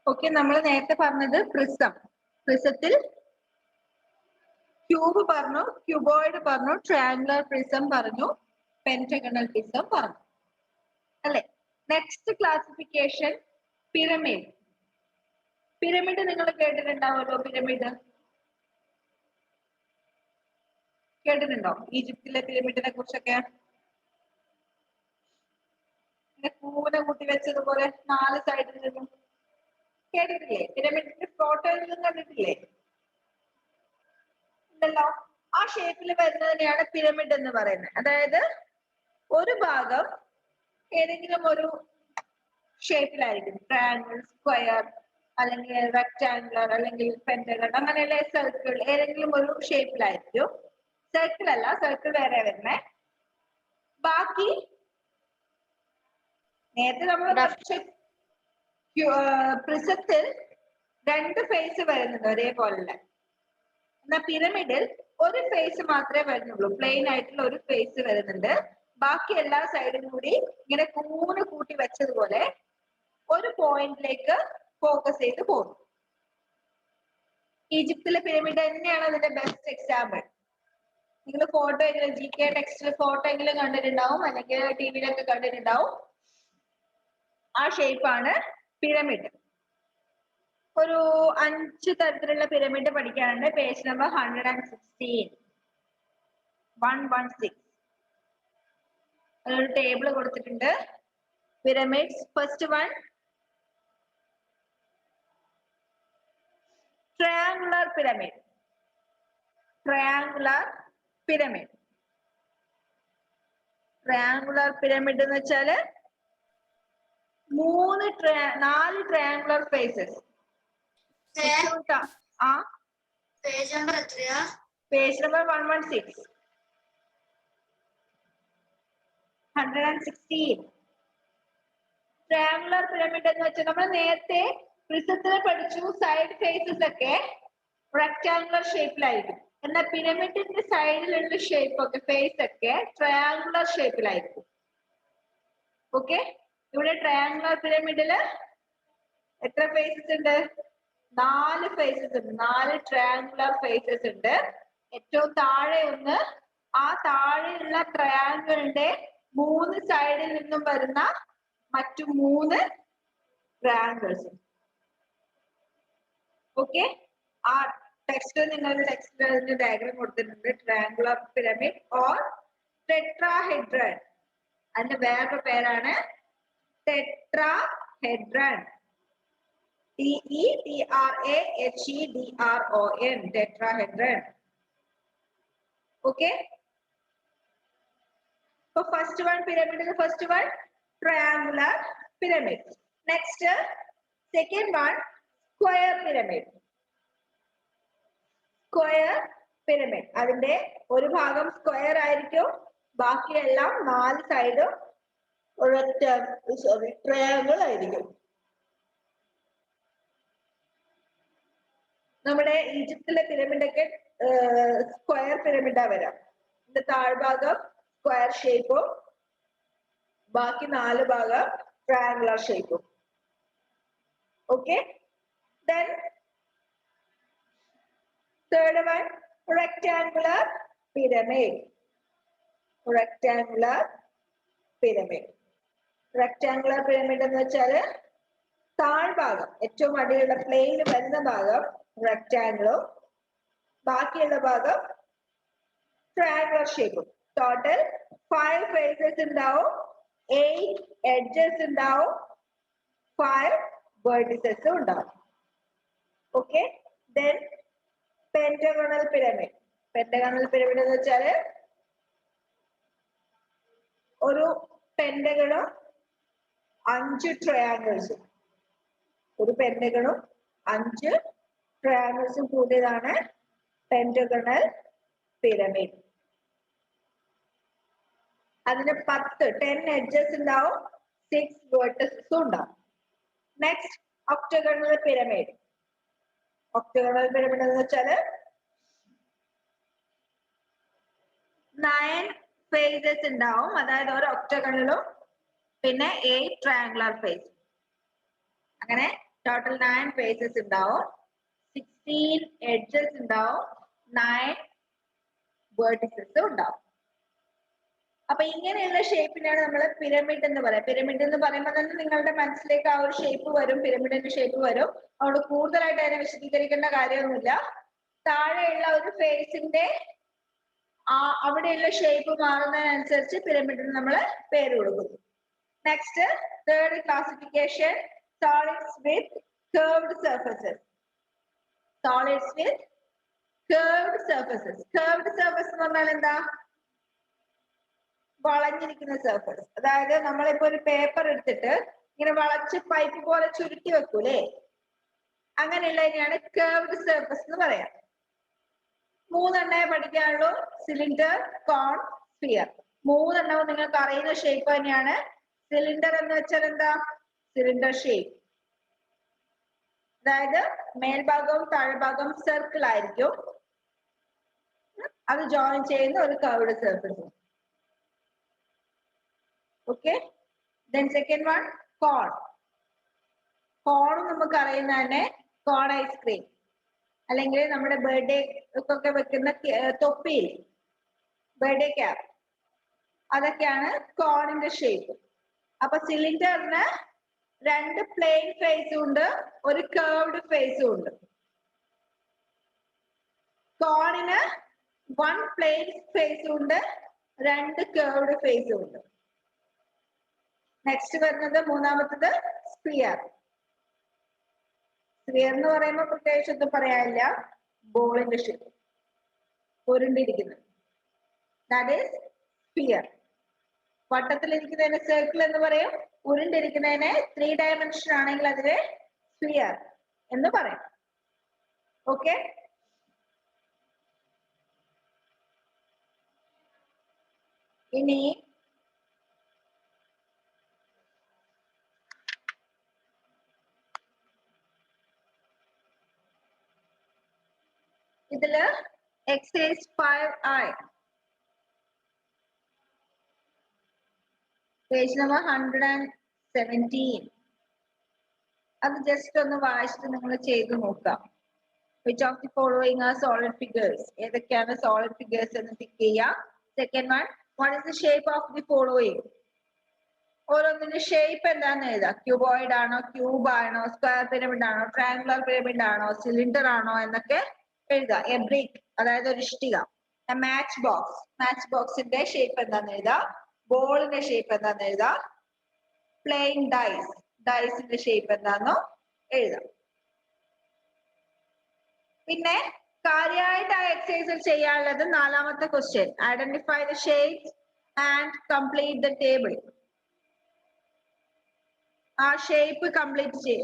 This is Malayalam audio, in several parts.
ഓക്കെ, നമ്മൾ നേരത്തെ പറഞ്ഞത് പ്രിസം. പ്രിസത്തിൽ ക്യൂബ് പറഞ്ഞു, ക്യൂബോയിഡ് പറഞ്ഞു, ട്രയാങ്കുലർ പ്രിസം പറഞ്ഞു, പെന്റഗണൽ പ്രിസം പറഞ്ഞു അല്ലെ. Next classification pyramid. പിരമിഡ് നിങ്ങൾ കേട്ടിട്ടുണ്ടാവുമല്ലോ. പിരമിഡ് കേട്ടിട്ടുണ്ടോ? ഈജിപ്തിലെ പിരമിഡിനെ കുറിച്ചൊക്കെ കൂന കൂട്ടി വെച്ചതുപോലെ 4 സൈഡിൽ നിന്നും കേട്ടിട്ടില്ലേ? പിരമിഡിന്റെ ഫോട്ടോ ഒന്നും കണ്ടിട്ടില്ലേ? ഉണ്ടല്ലോ. ആ ഷേപ്പിൽ വരുന്നതിനെയാണ് പിരമിഡ് എന്ന് പറയുന്നത്. അതായത് ഒരു ഭാഗം ഏതെങ്കിലും ഒരു ഷേപ്പിലായിരിക്കും. ട്രയാങ്കിൾ, സ്ക്വയർ, അല്ലെങ്കിൽ റെക്ടാങ്കുലർ, അല്ലെങ്കിൽ പെന്റഗൺ, അങ്ങനെയുള്ള സർക്കിൾ, ഏതെങ്കിലും ഒരു ഷേപ്പിലായിരിക്കും. സർക്കിൾ അല്ല, സർക്കിൾ വേറെ വരുന്നേ. ബാക്കി നേരത്തെ നമ്മൾ പ്രിസത്തിൽ 2 ഫേസ് വരുന്നുണ്ട് ഒരേപോലെ. എന്നാൽ പിരമിഡിൽ ഒരു ഫേസ് മാത്രമേ വരുന്നുള്ളൂ. പ്ലെയിൻ ആയിട്ടുള്ള ഒരു ഫേസ് വരുന്നുണ്ട്. ബാക്കി എല്ലാ സൈഡും കൂടി ഇങ്ങനെ കൂണ് കൂട്ടി വെച്ചതുപോലെ ഒരു പോയിന്റിലേക്ക് ഫോക്കസ് ചെയ്ത് പോകുന്നു. ഈജിപ്തിലെ പിരമിഡ് തന്നെയാണ് അതിന്റെ ബെസ്റ്റ് എക്സാമ്പിൾ. നിങ്ങൾ ഫോട്ടോ എങ്കിലും GK ടെക്സ്റ്റിൽ ഫോട്ടോ എങ്കിലും കണ്ടിട്ടുണ്ടാവും, അല്ലെങ്കിൽ ടിവിയിലൊക്കെ കണ്ടിട്ടുണ്ടാവും. ആ ഷേപ്പാണ് പിരമിഡ്. ഒരു 5 തരത്തിലുള്ള പിരമിഡ് പഠിക്കാനുണ്ട്. Page number 116. 116. ഒരു ടേബിൾ കൊടുത്തിട്ടുണ്ട്. Pyramids. First one triangular pyramid. Triangular pyramid. Triangular pyramid എന്ന് വെച്ചാൽ 4 triangular faces. പേജ് നമ്പർ എത്രയാ? Page number 116. 116. ട്രയാങ്കുലർ പിരമിഡ് എന്ന് വെച്ചാൽ നമ്മൾ നേരത്തെ പ്രിസത്തിൽ പഠിച്ചു. സൈഡ് ഫേസസ് ഒക്കെ റെക്ടാങ്കുലർ ഷേപ്പിലായിരിക്കും. എന്നാൽ പിരമിഡിന്റെ സൈഡിലുള്ള ഷേപ്പ് ഒക്കെ ഫേസ് ഒക്കെ ട്രയാങ്കുലർ ഷേപ്പിലായിരിക്കും. ഓക്കെ, ഇവിടെ ട്രയാങ്കുലർ പിരമിഡില് എത്ര ഫേസസ് ഉണ്ട്? 4 ഫേസസ് ഉണ്ട്. 4 ട്രയാങ്കുലർ ഫേസസ് ഉണ്ട്. ഏറ്റവും താഴെ ഒന്ന്, ആ താഴെയുള്ള ട്രയാങ്കിളിന്റെ 3 സൈഡിൽ നിന്നും വരുന്ന മറ്റു 3 ട്രയാങ്കിൾസ്. ഓക്കെ, ആ ടെക്സ്റ്റ് നിങ്ങളുടെ ടെക്സ്റ്റിൽ ഡയഗ്രാം കൊടുത്തിട്ടുണ്ട്. Triangular pyramid or tetrahedron. അതിന്റെ വേറൊരു പേരാണ് tetrahedron. TETRAHEDRON. Tetrahedron. Okay, so first one pyramid is the first one, triangular pyramid. Next, second one, square pyramid. Square pyramid. അതിന്റെ ഒരു ഭാഗം സ്ക്വയർ ആയിരിക്കും, ബാക്കിയെല്ലാം 4 സൈഡും ട്രയാങ്കിൾ ആയിരിക്കും. നമ്മുടെ ഈജിപ്തിലെ പിരമിഡൊക്കെ സ്ക്വയർ പിരമിഡാ വരാം. ഇതിന്റെ താഴ്ഭാഗം സ്ക്വയർ ഷേപ്പും ബാക്കി 4 ഭാഗം ട്രയാങ്കുലർ ഷേപ്പും. Okay, then third one, rectangular pyramid. Rectangular pyramid. Rectangular pyramid എന്ന് വെച്ചാൽ താഴ്ഭാഗം ഏറ്റവും അടിയുള്ള പ്ലെയിനിൽ വരുന്ന ഭാഗം റെക്ടാങ്കിളും ബാക്കിയുള്ള ഭാഗം ട്രയാങ്കുലർ ഷേപ്പും. ടോട്ടൽ 5 ഫേസസ് ഉണ്ടാവും, 8 എഡ്ജസ് ഉണ്ടാവും, 5 വെർട്ടിസസ് ഉണ്ടാവും. Okay, then pentagonal pyramid. Pentagonal pyramid എന്ന് വെച്ചാൽ ഒരു പെന്റഗണും 5 ട്രയാങ്കിൾസും. ഒരു പെന്റഗണും 5 ട്രയാങ്കിൾസും കൂടിയതാണ് പെന്റഗണൽ പിരമിഡ്. അതിന് 10 എഡ്ജസ് ഉണ്ടാവും, 6 വെർട്ടിസസും ഉണ്ടാവും. Next, octagonal pyramid. Octagonal pyramid എന്ന് വെച്ചാൽ 9 ഫേസസ് ഉണ്ടാവും. അതായത് ഒരു ഒക്ടഗണലും പിന്നെ 8 ട്രയാങ്കുലർ ഫേസ്. അങ്ങനെ ടോട്ടൽ 9 ഫേസസ് ഉണ്ടാവും, 16 എഡ്ജസ് ഉണ്ടാവും, 9 വേർട്ടിസസ് ഉണ്ടാവും. അപ്പൊ ഇങ്ങനെയുള്ള ഷേപ്പിനാണ് നമ്മൾ പിരമിഡ് എന്ന് പറയാം. പിരമിഡ് എന്ന് പറയുമ്പോൾ തന്നെ നിങ്ങളുടെ മനസ്സിലേക്ക് ആ ഒരു ഷേപ്പ് വരും, പിരമിഡിന്റെ ഷേപ്പ് വരും. അവിടെ കൂടുതലായിട്ട് അതിനെ വിശദീകരിക്കേണ്ട കാര്യമൊന്നുമില്ല. താഴെയുള്ള ഒരു ഫേസിന്റെ അവിടെയുള്ള ഷേപ്പ് മാറുന്നതിനനുസരിച്ച് പിരമിഡിന് നമ്മൾ പേര് കൊടുക്കുന്നു. നെക്സ്റ്റ് തേർഡ് ക്ലാസിഫിക്കേഷൻ, സോളിഡ്സ് വിത്ത് കർവ്ഡ് സർഫസസ്. സോളിഡ്സ് വിത്ത് കർവ്ഡ് സർഫസസ്. കർവ്ഡ് സർഫസ് എന്ന് പറഞ്ഞാൽ എന്താ? വളഞ്ഞിരിക്കുന്ന സർഫസ്. അതായത് നമ്മളിപ്പോ ഒരു പേപ്പർ എടുത്തിട്ട് ഇങ്ങനെ വളച്ച് പൈപ്പ് പോലെ ചുരുട്ടി വെക്കൂലേ, അങ്ങനെയുള്ളതിനെയാണ് കർവ്ഡ് സർഫസ് എന്ന് പറയാം. 3 എണ്ണേ പഠിക്കാനുള്ളൂ, സിലിണ്ടർ, കോൺ, സ്ഫിയർ. 3 എണ്ണവും നിങ്ങൾക്ക് അറിയുന്ന ഷേപ്പ് തന്നെയാണ്. സിലിണ്ടർ എന്ന് വെച്ചാൽ എന്താ? സിലിണ്ടർ ഷേപ്പ്, അതായത് മേൽഭാഗവും താഴ്ഭാഗവും സർക്കിൾ ആയിരിക്കും, അത് ജോയിൻ ചെയ്യുന്ന ഒരു curved surface. Okay, then second one cone. Cone നമുക്ക് അറിയുന്ന തന്നെ കോൺ ഐസ്ക്രീം, അല്ലെങ്കിൽ നമ്മുടെ ബർത്ത്ഡേ ഒക്കെ വെക്കുന്ന തൊപ്പിയിൽ ബർത്ത്ഡേ ക്യാപ്പ്, അതൊക്കെയാണ് കോണിന്റെ ഷേപ്പ്. അപ്പൊ സിലിണ്ടറിന് 2 പ്ലെയിൻ ഫേസും ഉണ്ട്, ഒരു കർവ്ഡ് ഫേസും ഉണ്ട്. കോണിന് 1 പ്ലെയിൻ ഫേസും ഉണ്ട്, 2 കർവ്ഡ് ഫേസും ഉണ്ട്. നെക്സ്റ്റ് വരുന്നത് മൂന്നാമത്തത് സ്ഫിയർ. സ്ഫിയർ എന്ന് പറയുമ്പോൾ പ്രത്യേകിച്ച് ഒന്നും പറയാനില്ല, ബോളിന്റെ ഷേപ്പ്, ഉരുണ്ടിരിക്കുന്നത്, ദാറ്റ് ഈസ് സ്ഫിയർ. വട്ടത്തിലിരിക്കുന്നതിനെ സർക്കിൾ എന്ന് പറയും, ഉരുണ്ടിരിക്കുന്നതിനെ 3 ഡയമെൻഷൻ ആണെങ്കിൽ അതിനെ സ്ഫിയർ എന്ന് പറയും. ഓക്കെ, ഇനി ഇതില് എക്സസൈസ് 5i പേജ് നമ്പർ 117, അത് ജസ്റ്റ് ഒന്ന് വായിച്ചിട്ട് നിങ്ങൾ ചെയ്ത് നോക്കാം. Which of the following are solid figures? ഏതൊക്കെയാണ് solid figures എന്ന് ടിക്ക് ചെയ്യാം. Second one, what is the shape of the following? ഓരോന്നിന്റെ ഷേപ്പ് എന്താന്ന് എഴുതാം. ക്യൂബോയിഡ് ആണോ, ക്യൂബ് ആണോ, സ്ക്വയർ പിരമിഡ് ആണോ, ട്രയാങ്കുലർ പിരമിഡ് ആണോ, സിലിണ്ടർ ആണോ എന്നൊക്കെ എഴുതാം. എ ബ്രിക്ക്, അതായത് ഒരു ഇഷ്ടിക. മാച്ച് ബോക്സ്, മാച്ച് ബോക്സിന്റെ ഷേപ്പ് എന്താന്ന് എഴുതാം. ബോളിന്റെ ഷേപ്പ് എന്താന്ന് എഴുതാം. പ്ലെയിൻ ഡൈസ്, ഡൈസിന്റെ ഷേപ്പ് എന്താന്നോ എഴുതാം. പിന്നെ കാര്യമായിട്ട് ആ എക്സസൈസിൽ ചെയ്യാനുള്ളത് 4ാമത്തെ question, identify the shapes and complete the table. ആ ഷേപ്പ് കംപ്ലീറ്റ്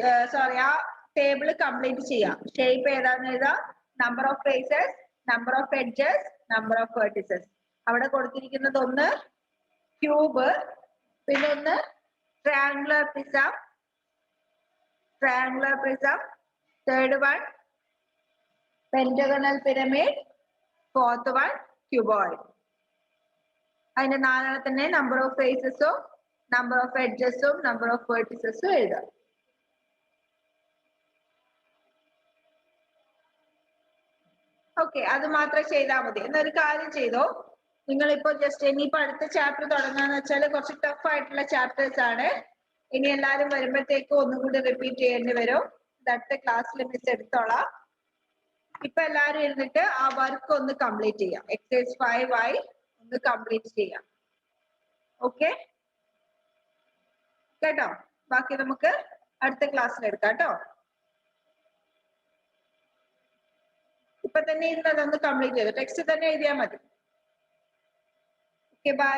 ആ ടേബിൾ കംപ്ലീറ്റ് ചെയ്യാം. ഷേപ്പ് ഏതാന്ന് എഴുതാം. Number of faces, number of edges, number of vertices. അവിടെ കൊടുത്തിരിക്കുന്നത് ഒന്ന് ക്യൂബ്, പിന്നെ ഒന്ന് triangular prism, third one pentagonal pyramid, fourth one cuboid. അതിന്റെ 4 നമ്പർ ഓഫ് ഫേസസും നമ്പർ ഓഫ് എഡ്ജസും നമ്പർ ഓഫ് വെർട്ടിസസും എഴുതാം. ഓക്കെ, അത് മാത്രം ചെയ്താൽ മതി. എന്നൊരു കാര്യം ചെയ്തോ, നിങ്ങളിപ്പോ ജസ്റ്റ് ഇനിയിപ്പോ അടുത്ത ചാപ്റ്റർ തുടങ്ങാന്ന് വെച്ചാൽ കുറച്ച് ടഫ് ആയിട്ടുള്ള ചാപ്റ്റേഴ്സ് ആണ്. ഇനി എല്ലാവരും വരുമ്പോഴത്തേക്കും ഒന്നും കൂടി റിപ്പീറ്റ് ചെയ്യേണ്ടി വരും. അടുത്ത ക്ലാസ്സിൽ മിസ് എടുത്തോളാം. ഇപ്പൊ എല്ലാവരും ഇരുന്നിട്ട് ആ വർക്ക് ഒന്ന് കംപ്ലീറ്റ് ചെയ്യാം. എക്സസൈസ് 5i ഒന്ന് കംപ്ലീറ്റ് ചെയ്യാം. ഓക്കെ കേട്ടോ, ബാക്കി നമുക്ക് അടുത്ത ക്ലാസ്സിൽ എടുക്കാം കേട്ടോ. ഇപ്പൊ തന്നെ ഇരുന്ന് അതൊന്ന് കംപ്ലീറ്റ് ചെയ്തു, ടെക്സ്റ്റ് തന്നെ എഴുതിയാൽ മതി. Okay, by.